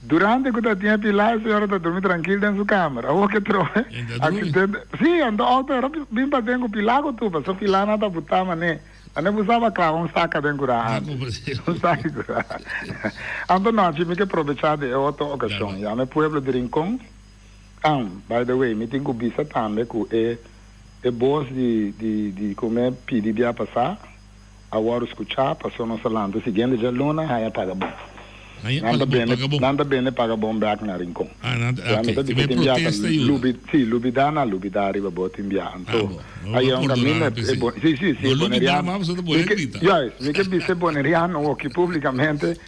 Durante que tinha pilar, a senhora está dormindo tranquila dentro da câmara. O que trouxe? Acidente. Sim, ando auto era bem para dentro pilar que tu, só pilar nada botar mané. Ane busava claro um saco de curar. Um saco de curar. Então nós tivemos que aproveitar de outra ocasião. Já no pueblo de Rincón, by the way, me tenho que bisa também que é boas de comer pedir via passar, agora escutar, passou nossa landa, seguinte já luna, aí paga bom. Nada bene paga bom back na Rincón. Lubidana, arriba bota enviar. Então, aí é um caminho, sim, boneriano. Me que disse boneriano, que publicamente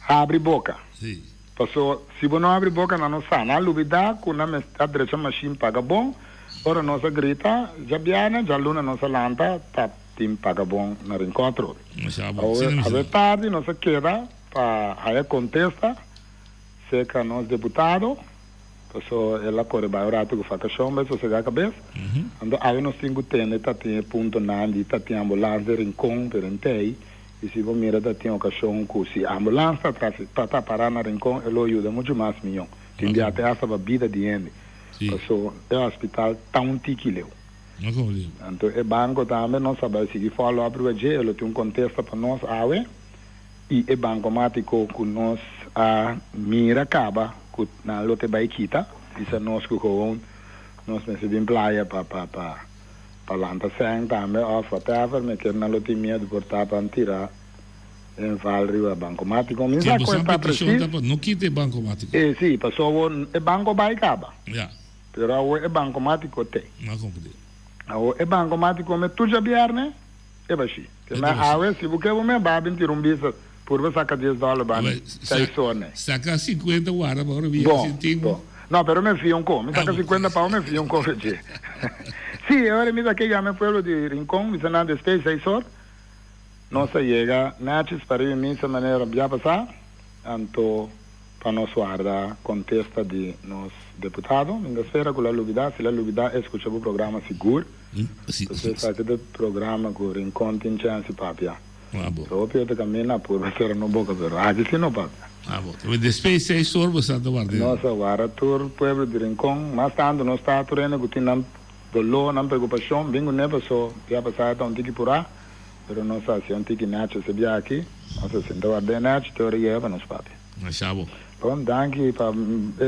abre boca. Passou, se você não abre boca, não sabe, na lubida, quando a direção machine paga bom, ora nossa grita, já viana, já luna nossa lanta, tá, tim paga bom na Rincón. A tarde, nossa queda, para contesta se que nós deputado passou ela corre vai rato que faca chão mas você dá a cabeça então aí nós temos tende tá tem ponto nandi tá tem ambulância Rincón perentei e se você mira tá tem ocasião que se ambulância tá parar na Rincón ele ajuda muito mais milhão tem de até essa vida de ele passou é hospital tão tiquileu então é banco também não sabe se follow up o dia ele tem contesta para nós awe e é bancomático que nós mira acaba que na lote baikita isso nós que com nós recebemos praia para lanta sang também off whatever me que na lote minha de portar para tirar em valrio bancomático me dá conta preciso não quite bancomático sim passou é banco baikaba pero é bancomático tem não compreendo é bancomático me tu já vierne é baixi mas se você me vai tirar bisa por você sacar $10 bane, saca 50 guarda para vir bom. Não, pero me fio me saca 50 pau, me fio Sim, agora me daqui já me pueblo de Rincón, me saná de Space 6 horas. Nossa chega, nachos para ir nessa maneira já passar, então para nós guardar contesta de nós deputados, na esfera com a lubida, se a lubida escuta o programa seguro, você faz o programa com Rincón tem chance papia. Proprio da cammina pure per non boca per agiti no pa. With space 6 horas você está guardando. Nossa guarda tour pueblo de Rincón, mas tanto não está turene que tinha dolor, não preocupação, vingo neva só já passar tão tiki pura, pero não sei se tiki nacho se via aqui, nossa senta guarda nacho teoria para nos papi. Machado. Bom, danke para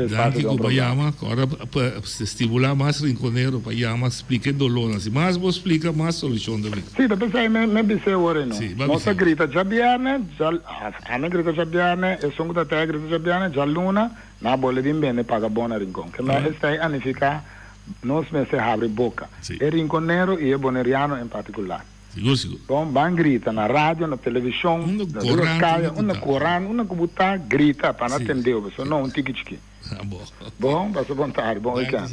danke que Payama, agora para estimular mais rinconeiro, Payama explica dolor, assim, mas vou explicar mais solução também. Sim, depois aí me disse agora não. Nossa grita já viene, já a grita já viene, eu sou da terra grita já viene, já luna, na bola de bem paga bona Rincón. Que mais está aí anificar, nós me se abre boca. É rinconeiro e é boneriano em particular. Seguro. Bom, van grita na rádio, na televisão, na Coran, uma que grita para não atender o pessoal, não tiki-tiki. Bom, passa bom tarde, bom weekend.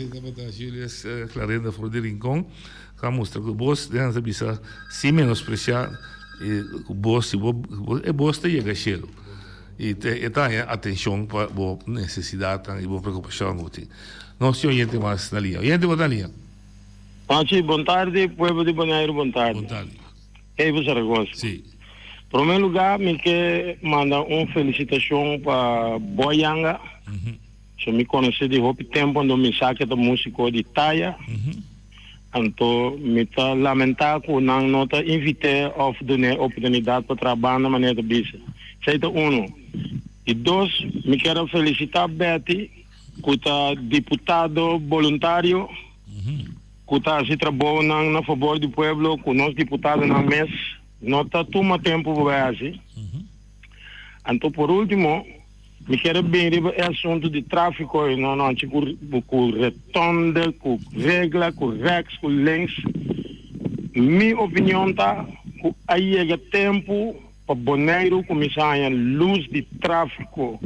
Júlia Clarenda for de Rincón, que mostra que o boss deve bisa se menospreciar o boss está chega cheiro. E tá atenção para a necessidade e a preocupação que tem. Não se oriente mais na linha. Oriente na linha. Boa tarde, povo de Bonaire, boa tarde. Boa tarde. Evo Zaragoza. Sim. Em primeiro lugar, me quer mandar uma felicitação para Boyanga. Se me conhece de houve tempo quando me saque da música de Taia. Então, me está lamentar que não está invitado a dar oportunidade para trabalhar na maneira de bisa. Isso é um. E dois, me quero felicitar Betty, que está deputado voluntário, que está se trabalhando na favor do povo, com nós deputados na mesa, não está tomando tempo para assim. Então, por último, me quero bem o assunto de tráfico, com retonda, com regra, com rex, com lens. Minha opinião está que aí é tempo para Bonaire começar a luz de tráfico,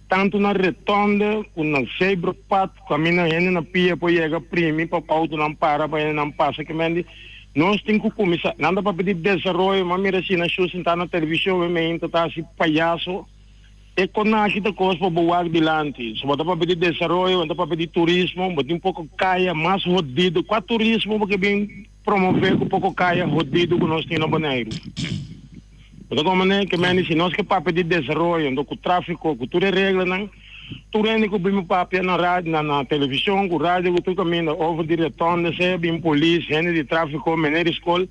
tanto na retonda como na zebra pato, caminha na pia para chegar primi, para o auto não para não passa, que mende. Nós temos que começar, não dá para pedir desenvolvimento, mas mira assim, na show, sentar na televisão, está assim, palhaço. É quando a gente coisa para boar dilante. Se você para pedir desenvolvimento, para pedir turismo, mas um pouco caia mais rodido. Qual turismo porque bem promover um pouco caia rodido que nós temos no Bonaire. De alguma maneira que se nós que para pedir desenvolvimento, com o tráfico, com tudo é regra, não. Tu rende com o papel na rádio, na televisão, com o rádio, com tudo caminho, over diretor, bem polícia, gente de tráfico, menor escola.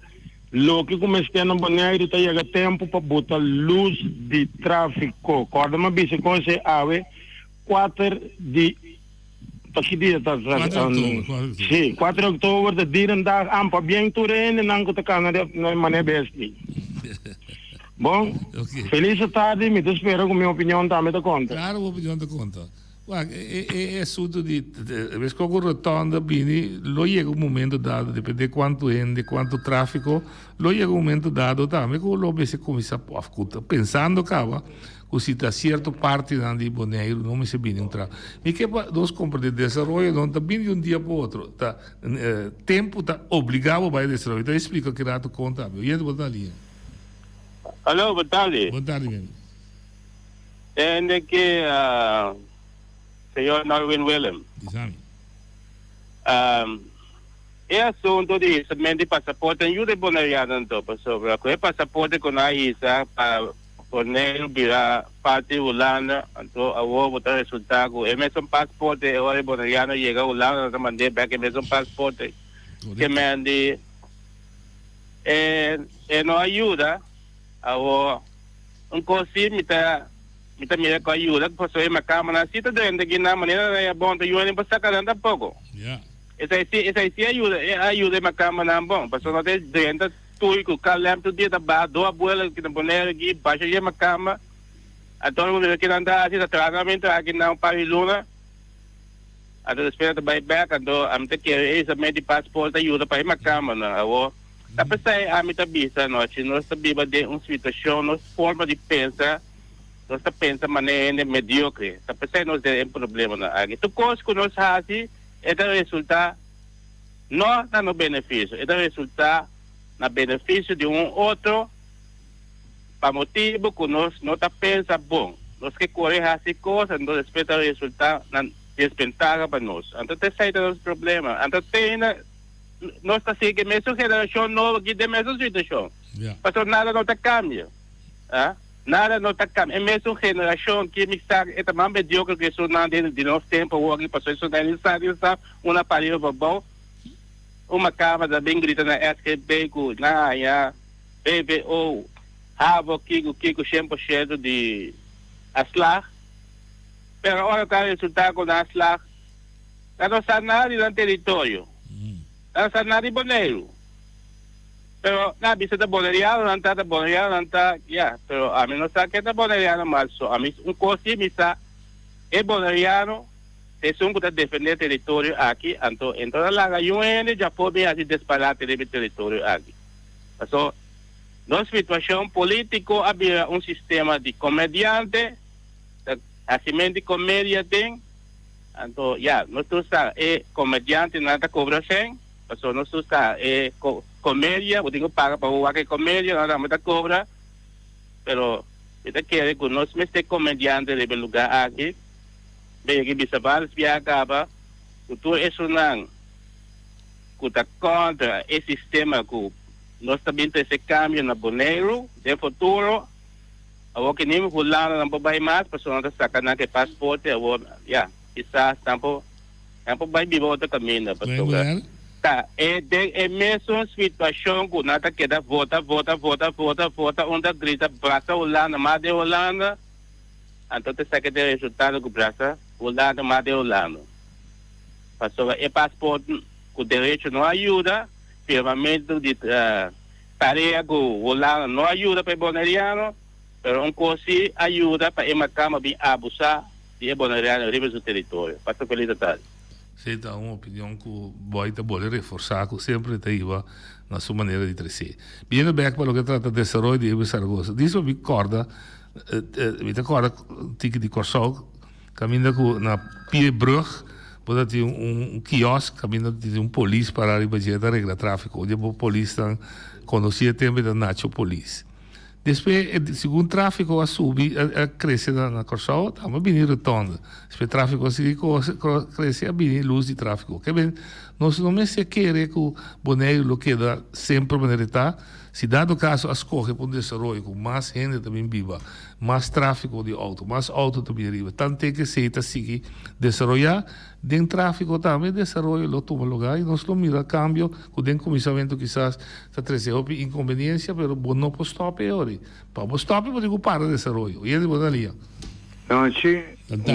Lo que comecei na Bonaire, está chegando tempo para botar luz de tráfico. Quando uma bicha coisa ave, 4 de... Que dia está? 4 de outubro, de dia andar ampa bem tu rende, não que está na maneira besta. Bom, feliz tarde, me espero com minha opinião também da conta. Claro, a opinião da conta. É assunto de vez que ocorre rotonda, bini, lo chega un momento dado, depende quanto gente, quanto tráfico, lo chega un momento dado também que lo se começa a escutar, pensando cava, que se está certa parte de Bonaire não me se bine um tra. E que nós compramos de desenvolvimento não está bine de um dia para o outro, tá tempo está obrigado para desenvolver. Então explica que rato conta, eu ia botar ali. Alô, boa tarde. Boa tarde, meu. É que senhor Norwin Willem. É assunto de somente passaporte e o de bonariano então, sobre o passaporte com a ISA para Bonaire virar parte Holanda, então a botar resultado. É mesmo passaporte, o bonariano chega a Holanda, não mandei back, é mesmo passaporte. Que mande não ajuda a um consigo Mita mira ko ayuda ko so ma kama na sita de gina manera na bom te yun pa sa kalanda poco. Yeah. Esa ayuda ma kama na bom. Paso no te denta tu ko kalam tu dia ba do abuela que poner aqui baixa je ma kama. Então eu que anda assim da tratamento aqui na Pariluna. Até espera de back ando am te que essa medi passaporte ajuda para ma kama na o. Tapos a mita bisa no, nós sabiba de situação, nos forma de pensar. Nós pensa maneira mediocre, está pensando que é um problema na área. Tu coisa que nós fazemos é o resultado não no benefício, é o resultado no benefício de um outro, para motivo que nós não está pensando bom. Nós que corremos essas coisas, não respeita o resultado, não desvantagem para nós. Então tem saída dos problemas. Então tem nós está seguindo a mesma geração nova que tem a mesma situação. Porque nada não está cambia. Nada não está cambiando. É mesmo geração que me está é também mediocre que isso não de nosso tempo o que passou isso não é necessário uma aparelho bom uma câmera bem grita na SKB na BBO Havo Kiko 100% de Aslar pero agora está resultado com Aslar não está nada no território não está nada em Bonaire. Pero na bisa da bonariano não está, pero a mim não sabe que é bonariano, mas a mim coisa misa é bonariano, se um que defender território aqui, então lá a UN já pode assim disparar o território aqui. Então, nossa situação política havia um sistema de comediante, assim de comédia tem, então nós é comediante nada cobra sem, então nós é comédia, eu tenho que pagar para o que comédia, nada me cobra, pero eu quero que nós mesmo comediante de lugar aqui, bem que bisa balas via acaba, tu isso não, que está contra esse sistema que nós também temos esse câmbio na Bonaire, de futuro, agora que nem o lado não vai mais, para não sacar que passaporte, agora, quizás tampo vai viver outro caminho, tá, é mesmo situação que nada queda vota, onde grita Braça Holanda, mais de Holanda, então tem que ter resultado com Braça Holanda, mais de Holanda. Passou é passaporte que o direito não ajuda, firmamento de tarefa que o Holanda não ajuda para o boneriano, mas um coisa ajuda para uma cama bem abusar de boneriano livre do território. Passou feliz de tarde. Você dá uma opinião que o Boy está bom reforçar, que sempre está aí na sua maneira de crescer. Vindo back para o que trata de desenvolvimento de Ivo Saragossa, diz me corda, tique de Corsol, caminha na Pierbrug, pode ter quiosque, caminha de polícia para arriba da regra tráfico, onde o polícia conhecia também da Nacho Police. Depois, segundo o tráfico a subir, a crescer na Corsol, estamos bem retorno. Depois o tráfico a crescer, a bem luz de tráfico. Que bem, nós não se quer que o boneiro queda sempre maneira está. Se dado caso escorre para um desenvolvimento com mais gente também viva, mais tráfico de auto, mais auto também arriba. Tanto tem que ser seguir desenvolver, dentro tráfico também desenvolver lo toma lugar e nós lo mira cambio, com o comissamento quizás está trazendo inconveniência, mas bom não pode stop ora. Para o stop pode ocupar o desenvolvimento. E ele pode ali.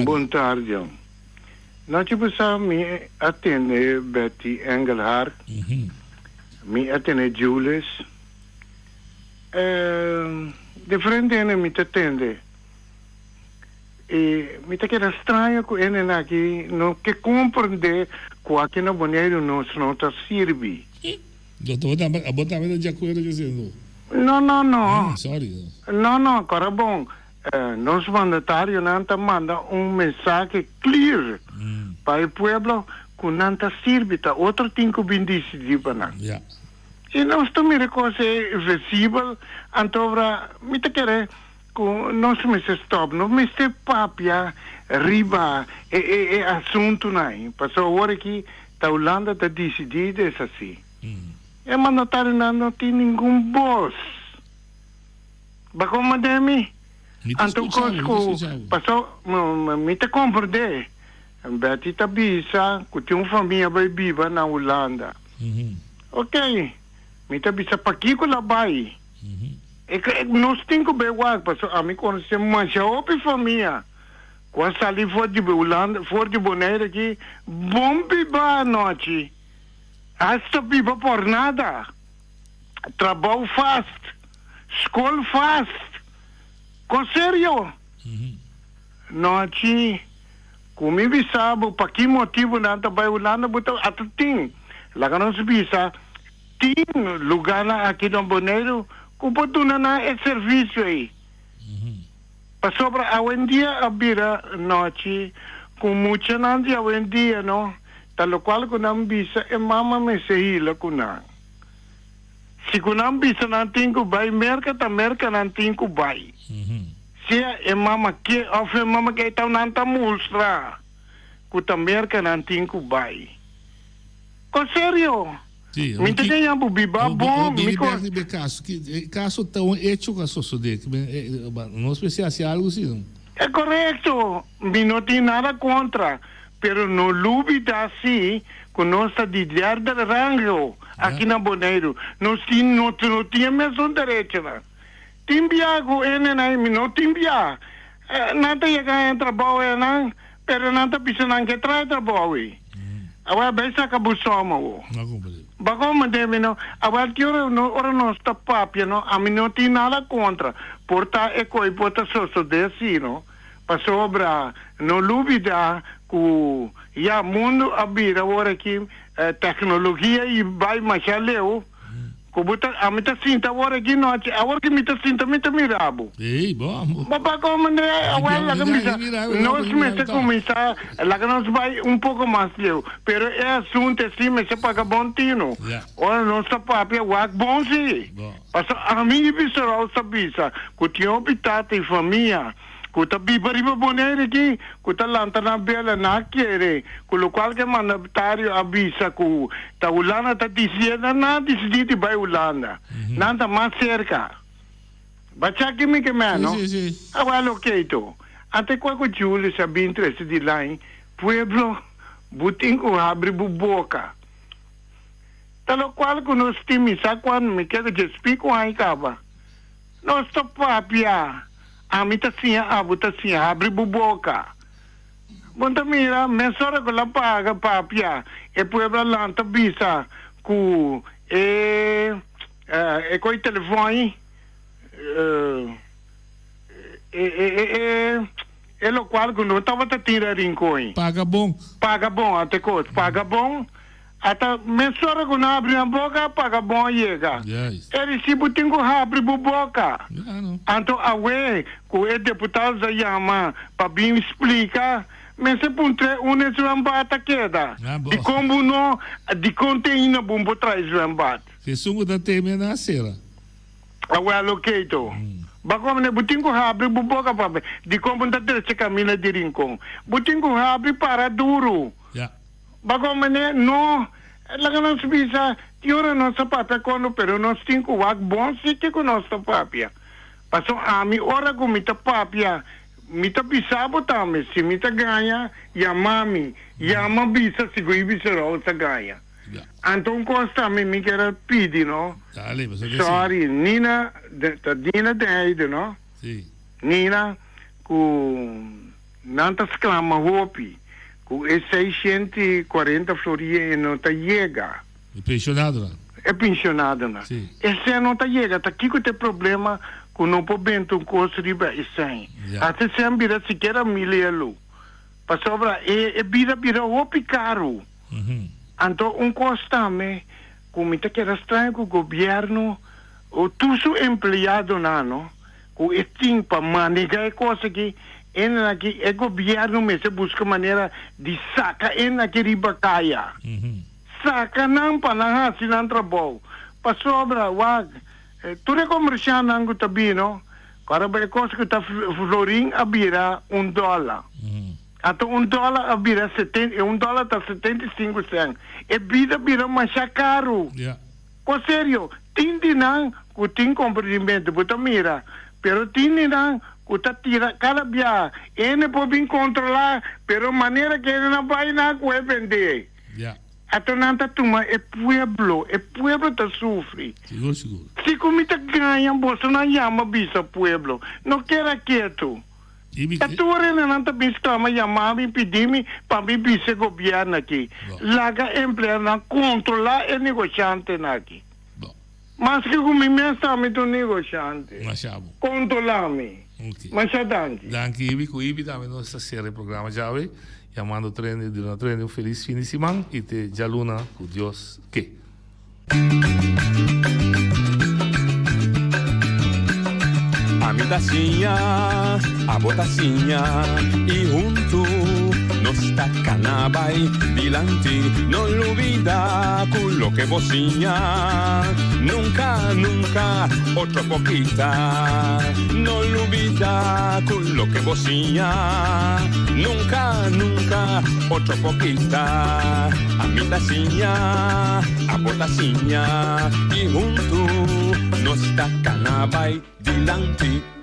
Boa tarde. Não te precisa me atender Betty Engelhardt, me atender Julius. De frente ele me atende e me está estranho que ele aqui não que compreender que aqui no banheiro não está serve. Doutor, a botar de acordo dizendo. Não. Sorry. Não, agora bom. Nosso mandatário não manda mensagem clear para o povo que não serve, tá outro tem que bem decidir para nós. E nós também coisa visível, então me te querer que nós me se stop, não me se papia riba é assunto não. Passou agora que a Holanda está decidida é assim. E mandatário não tem nenhum boss. Bacoma demi. Então coisa passou me te compreender. Betty tá bisa que tem uma família vai viva na Holanda. Ok. Mita bisa pakiko labai. Nós temos que ver o que a mim conhece mais a outra família. Quando sali fora de Holanda, fora de Bonaire aqui, bom biba a noite. Hasta biba por nada. Trabalho fast. Escola fast. Com sério. Noite, como me sabe, para que motivo não está para Holanda, botou até tem. Lá que não se bisa, tem lugar aqui no Bonaire, que pode dar esse serviço aí. Para sobre a hoje em dia, a bira noite, com muita gente a hoje em dia, não? Tal qual que não bisa, é mama me se hila com não. Se que não bisa, não tem que vai, merca não tem que vai. Se é mama que, ou mama que então não está mostra, que também que não tem que vai. Com sério? Sim, me tem que biba bom, me caso tão hecho com a sociedade, não especial se algo assim. É correto, me não tem nada contra, pero não duvida assim, que nós está de rango aqui na Bonaire, nós não tínhamos mesmo direito, né? Timbiago, não timbia. Nada ia trabalho, não, pero nada precisa não que trai trabalho. Agora bem saca busoma o. Bagoma deve não. Agora que ora não está papia não. A mim não tem nada contra. Porta é coi porta só desse não. Passou obra não duvida que já mundo abira agora que tecnologia e vai mais além. A mim tá sinta agora aqui noite. Agora que me tá sinta me tá mirabo. Ei, bom. Bagoma agora lá que nós me começar lá que nós vai pouco mais leu. Pero é assunto assim me se paga bom tino. Ora não está papia wak bom sim. Passa a mim bisoro sabisa que tinha habitado e família Kuta bibariba boneiro aqui, kuta lanta na bela na querer, com o qual que mandatário avisa que a Holanda está dizendo, não decidi vai Holanda, nada mais cerca. Bacha que me que mano? Sim. Ah, well, ok, to. Até quando o Júlio sabia interesse de lá, pueblo, butinho abre boca. Tal qual que nós temos, sabe quando me quer que explico aí, caba? Nós está papia. A mim tá assim, abre boca. Bom, mira, mensora que ela paga, papia. E pueblo lá, tá bisa, com com o telefone, é o qual que não estava a tirar rincões. Paga bom, até coisa, paga bom. Até mensora que não abre a boca, paga bom chega. Ele se botinho abre a boca. Então, awe, que o deputado já chama para vir explicar, mas se puntre uma zwembad queda. De como não, de conteúdo bom traz zwembad. Que sungo da tema na cera. Awe, ok, to. Bagom ne butinho abre a boca, papai. De como não ter se caminha de rincão. Butinho abre para duro. Bagom ne no, laga não se bisa, tiora nossa papia quando pero nós temos o ag bom sítio com nossa papia. Passou a mi ora com mita papia, mita bisa botame, se mita ganha, yamami, yama bisa segui bisa rosa ganha. Então costa me quer pedir, no? Sorry, Nina, Nina de no? Sim. Nina, com nanta exclama hopi. É 640 floria e não está chega. É pensionado, né? É pensionado, né? Sim. Esse não está chega. Está aqui que tem problema com não pode um custo de esse. Até sempre vira sequer a milhão. Para sobra, é vira o caro. Então, custo-me, como está que era estranho com o governo, o tudo empregado, não? Com esse tempo para manejar coisa que aqui é governo mesmo busca maneira de sacar aqui riba caia. Saca não para não assinar trabalho. Para sobra, tudo é comercial não também, não? Para ver coisa que está florim a vira $1. Então $1 a vira $1 está 75 cents. É vira mais caro. Com sério, tem não, que tem compreendimento, porque mira, pero tem não uta tira cada dia ele pode controlar pero maneira que ele não vai na que vender até não tá tuma é pueblo tá sofre seguro se comita ganha você não chama bisa pueblo não quer quieto a tua não tá bisa mas chamar me pedir-me para me bisa governo aqui laga empregado controlar o negociante aqui mas que como me do negociante controlar-me. Okay. Mas danke. Danke, Ibi. Com Ibi também nós estamos no programa já, chamando o treino de uma treino feliz fim de semana e te jaluna com Deus que. A mi tacinha, a botacinha e junto nos tacanabay dilante, no olvida con lo que vocinha. Nunca, otro poquita, no olvida con lo que vocinha. Nunca, otro poquita, a mi tacinha, a botacinha y junto nos tacanabay dilante,